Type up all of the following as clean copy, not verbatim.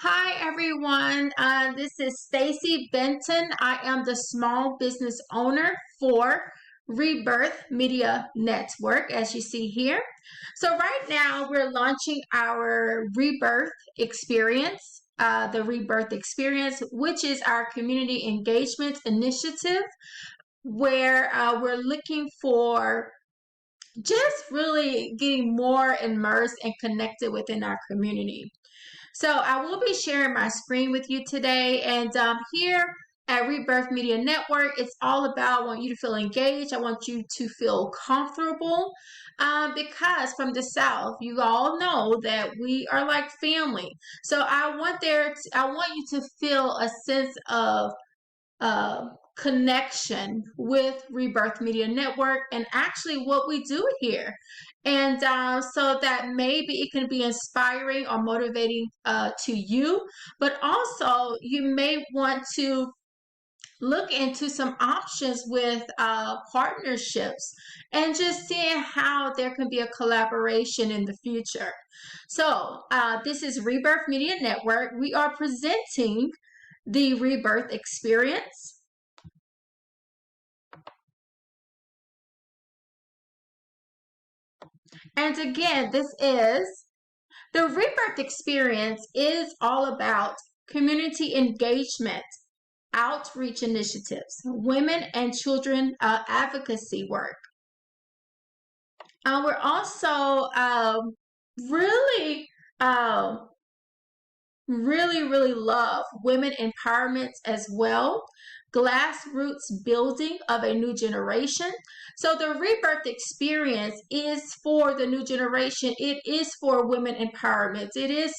Hi everyone, this is Stacy Benton. I am the small business owner for REBIRTH Media Network, as you see here. So right now we're launching our REBIRTH Experience, the REBIRTH Experience, which is our community engagement initiative where we're looking for just really getting more immersed and connected within our community. So I will be sharing my screen with you today, and here at REBIRTH Media Network, it's all about, I want you to feel engaged. I want you to feel comfortable because from the South, you all know that we are like family. So I want you to feel a sense of connection with REBIRTH Media Network and actually what we do here. And so that maybe it can be inspiring or motivating to you, but also you may want to look into some options with partnerships and just seeing how there can be a collaboration in the future. So this is REBIRTH Media Network. We are presenting the REBIRTH Experience. And again, the REBIRTH Experience is all about community engagement, outreach initiatives, women and children advocacy work. We're also really love women empowerment as well, grassroots building of a new generation. So the REBIRTH Experience is for the new generation. It is for women empowerment. It is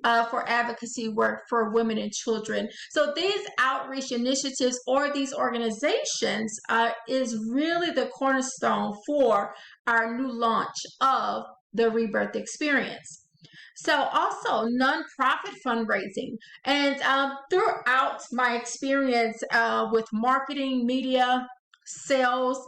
for advocacy work for women and children. So these outreach initiatives or these organizations is really the cornerstone for our new launch of the REBIRTH Experience. So also nonprofit fundraising, and throughout my experience with marketing, media, sales,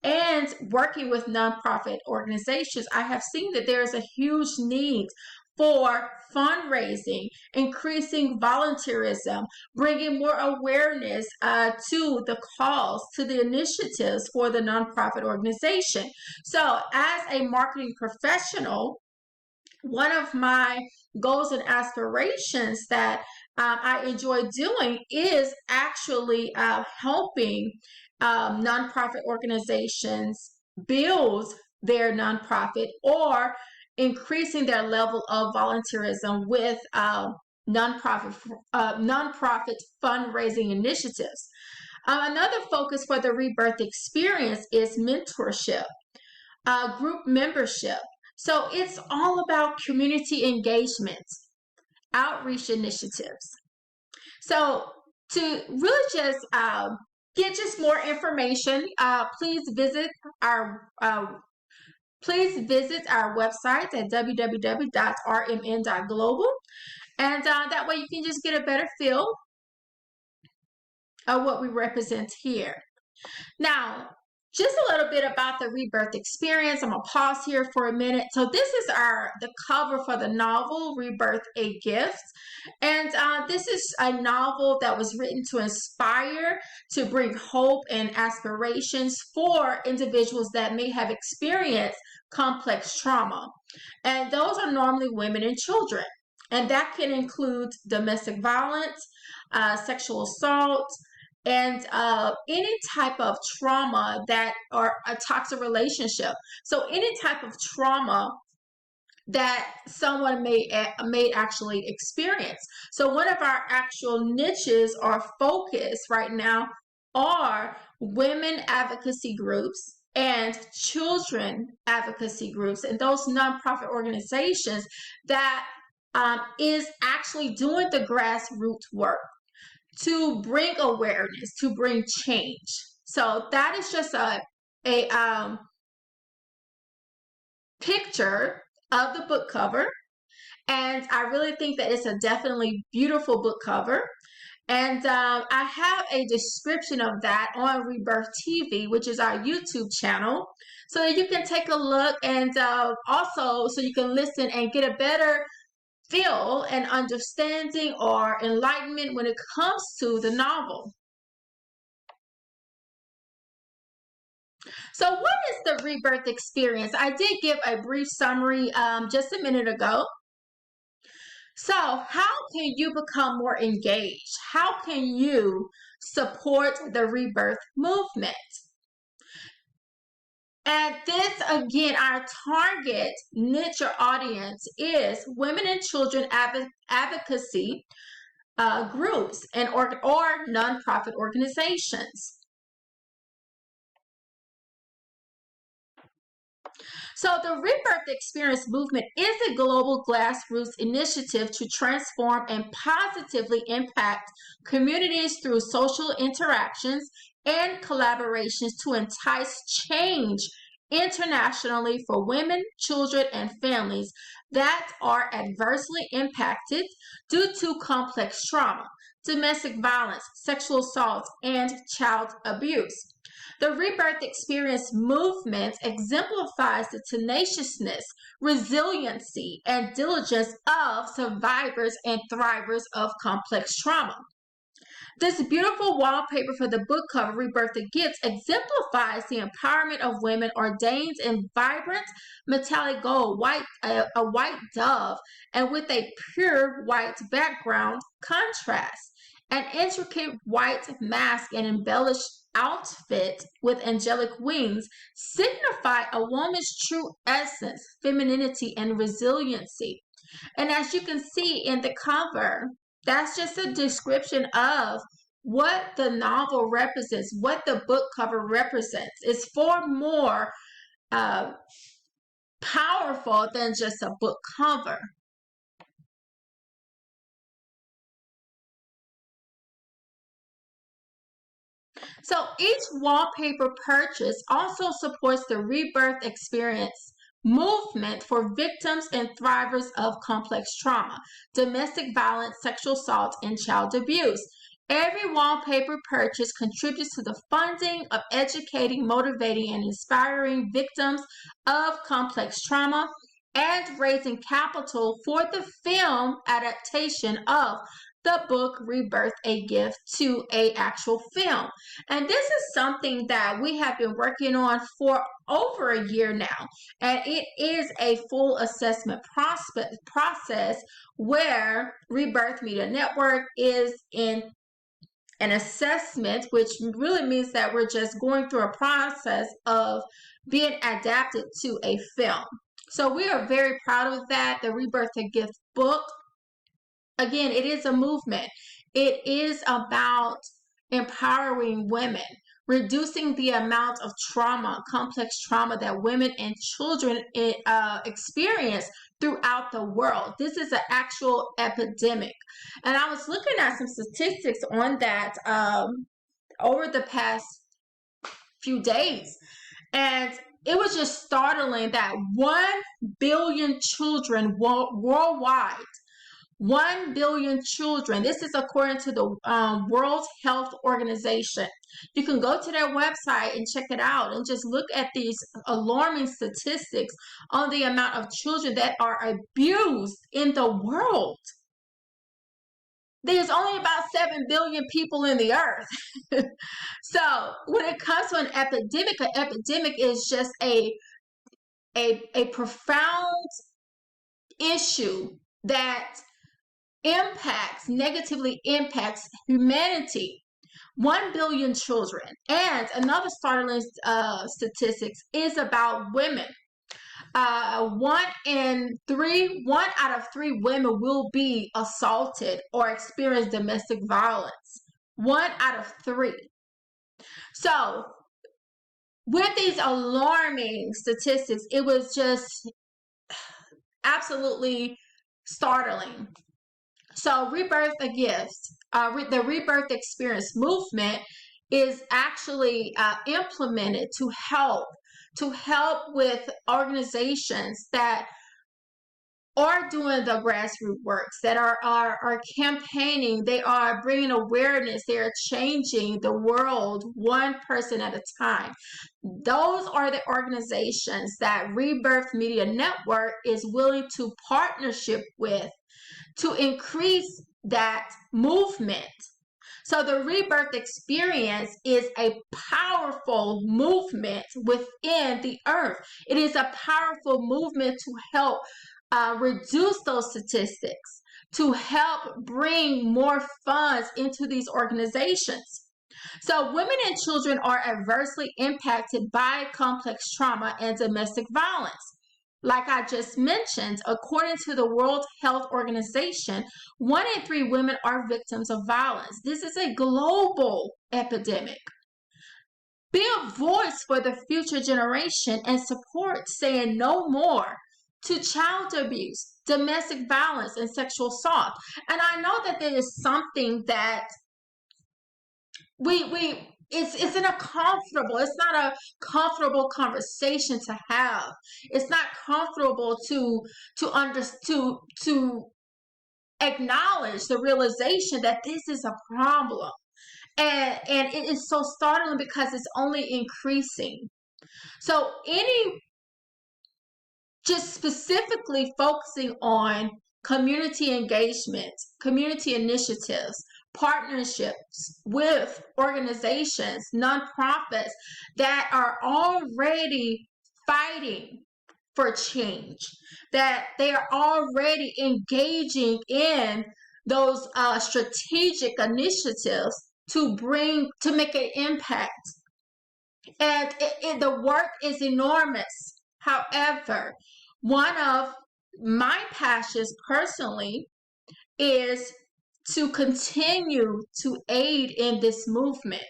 and working with nonprofit organizations, I have seen that there is a huge need for fundraising, increasing volunteerism, bringing more awareness to the cause, to the initiatives for the nonprofit organization. So as a marketing professional, one of my goals and aspirations that I enjoy doing is actually helping nonprofit organizations build their nonprofit or increasing their level of volunteerism with nonprofit fundraising initiatives. Another focus for the REBIRTH Experience is mentorship, group membership. So it's all about community engagement, outreach initiatives. So to really just get just more information, please visit our website at www.rmn.global, and that way you can just get a better feel of what we represent here. Now, just a little bit about the REBIRTH Experience. I'm going to pause here for a minute. So this is the cover for the novel, REBIRTH A Gift. And this is a novel that was written to inspire, to bring hope and aspirations for individuals that may have experienced complex trauma. And those are normally women and children. And that can include domestic violence, sexual assault, and any type of trauma that or a toxic relationship. So any type of trauma that someone may actually experience. So one of our actual niches or focus right now are women advocacy groups and children advocacy groups, and those nonprofit organizations that is actually doing the grassroots work to bring awareness, to bring change. So that is just a picture of the book cover. And I really think that it's a definitely beautiful book cover. And I have a description of that on REBIRTH TV, which is our YouTube channel, so that you can take a look, and also so you can listen and get a better feel an understanding or enlightenment when it comes to the novel. So what is the rebirth experience? I did give a brief summary just a minute ago. So how can you become more engaged? How can you support the rebirth movement? And this, again, our target niche audience is women and children advocacy groups and or nonprofit organizations. So the Rebirth Experience Movement is a global grassroots initiative to transform and positively impact communities through social interactions and collaborations to entice change internationally for women, children, and families that are adversely impacted due to complex trauma, domestic violence, sexual assault, and child abuse. The Rebirth Experience Movement exemplifies the tenaciousness, resiliency, and diligence of survivors and thrivers of complex trauma. This beautiful wallpaper for the book cover, Rebirth the Gifts, exemplifies the empowerment of women ordained in vibrant metallic gold, a white dove, and with a pure white background contrast. An intricate white mask and embellished outfit with angelic wings signify a woman's true essence, femininity, and resiliency. And as you can see in the cover, that's just a description of what the novel represents, what the book cover represents. It's far more powerful than just a book cover. So each wallpaper purchase also supports the Rebirth Experience Movement for victims and thrivers of complex trauma, domestic violence, sexual assault, and child abuse. Every wallpaper purchase contributes to the funding of educating, motivating, and inspiring victims of complex trauma and raising capital for the film adaptation of the book Rebirth, a Gift to an actual film. And this is something that we have been working on for over a year now. And it is a full assessment process where Rebirth Media Network is in an assessment, which really means that we're just going through a process of being adapted to a film. So we are very proud of that. The Rebirth a Gift book, again, it is a movement. It is about empowering women, reducing the amount of trauma, complex trauma that women and children experience throughout the world. This is an actual epidemic. And I was looking at some statistics on that over the past few days. And it was just startling that 1 billion children worldwide, 1 billion children. This is according to the World Health Organization. You can go to their website and check it out and just look at these alarming statistics on the amount of children that are abused in the world. There's only about 7 billion people in the earth. So when it comes to an epidemic is just a profound issue that negatively impacts humanity. 1 billion children. And another startling statistics is about women. 1 out of 3 women will be assaulted or experience domestic violence. 1 out of 3. So with these alarming statistics, it was just absolutely startling. So Rebirth a Gift, the Rebirth Experience Movement is actually implemented to help with organizations that are doing the grassroots works, that are campaigning, they are bringing awareness, they are changing the world one person at a time. Those are the organizations that Rebirth Media Network is willing to partnership with to increase that movement. So the rebirth experience is a powerful movement within the earth. It is a powerful movement to help reduce those statistics, to help bring more funds into these organizations. So women and children are adversely impacted by complex trauma and domestic violence. Like I just mentioned, according to the World Health Organization, 1 in 3 women are victims of violence. This is a global epidemic. Be a voice for the future generation and support saying no more to child abuse, domestic violence, and sexual assault. And I know that there is something that it's not a comfortable conversation to have. It's not comfortable to acknowledge the realization that this is a problem. And it is so startling because it's only increasing. So just specifically focusing on community engagement, community initiatives, partnerships with organizations, nonprofits that are already fighting for change, that they are already engaging in those strategic initiatives to make an impact. And the work is enormous. However, one of my passions personally is to continue to aid in this movement.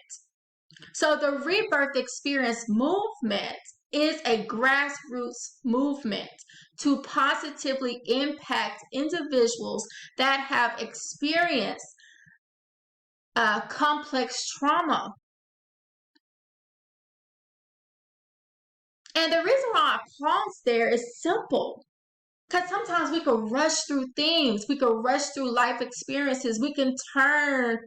So the Rebirth Experience Movement is a grassroots movement to positively impact individuals that have experienced complex trauma. And the reason why I pause there is simple. Because sometimes we can rush through things. We can rush through life experiences. We can turn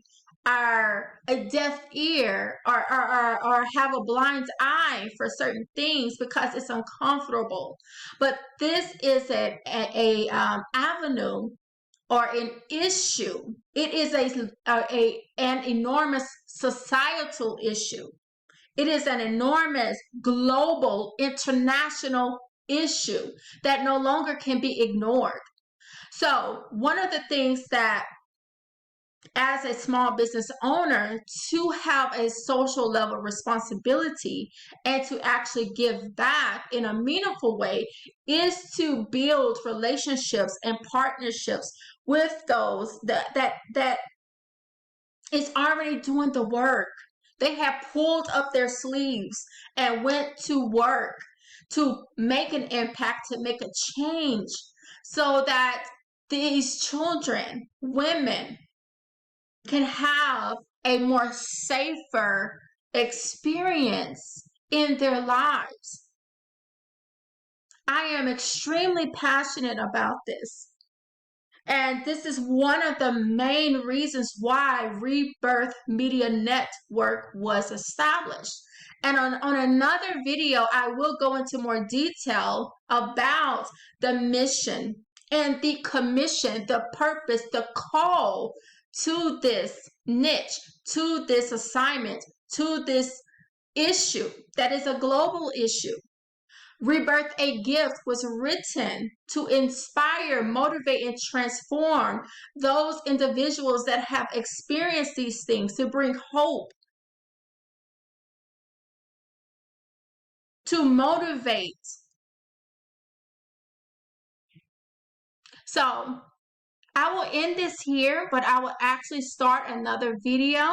a deaf ear or have a blind eye for certain things because it's uncomfortable. But this is an avenue or an issue. It is an enormous societal issue. It is an enormous global, international issue that no longer can be ignored. So one of the things that, as a small business owner, to have a social level responsibility and to actually give back in a meaningful way is to build relationships and partnerships with those that is already doing the work. They have pulled up their sleeves and went to work to make an impact, to make a change, so that these children, women, can have a more safer experience in their lives. I am extremely passionate about this. And this is one of the main reasons why Rebirth Media Network was established. And on another video, I will go into more detail about the mission and the commission, the purpose, the call to this niche, to this assignment, to this issue that is a global issue. Rebirth a Gift was written to inspire, motivate, and transform those individuals that have experienced these things, to bring hope, to motivate. So I will end this here, but I will actually start another video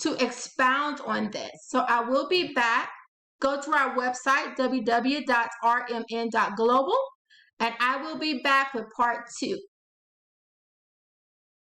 to expound on this. So I will be back. Go to our website, www.rmn.global, and I will be back with part 2.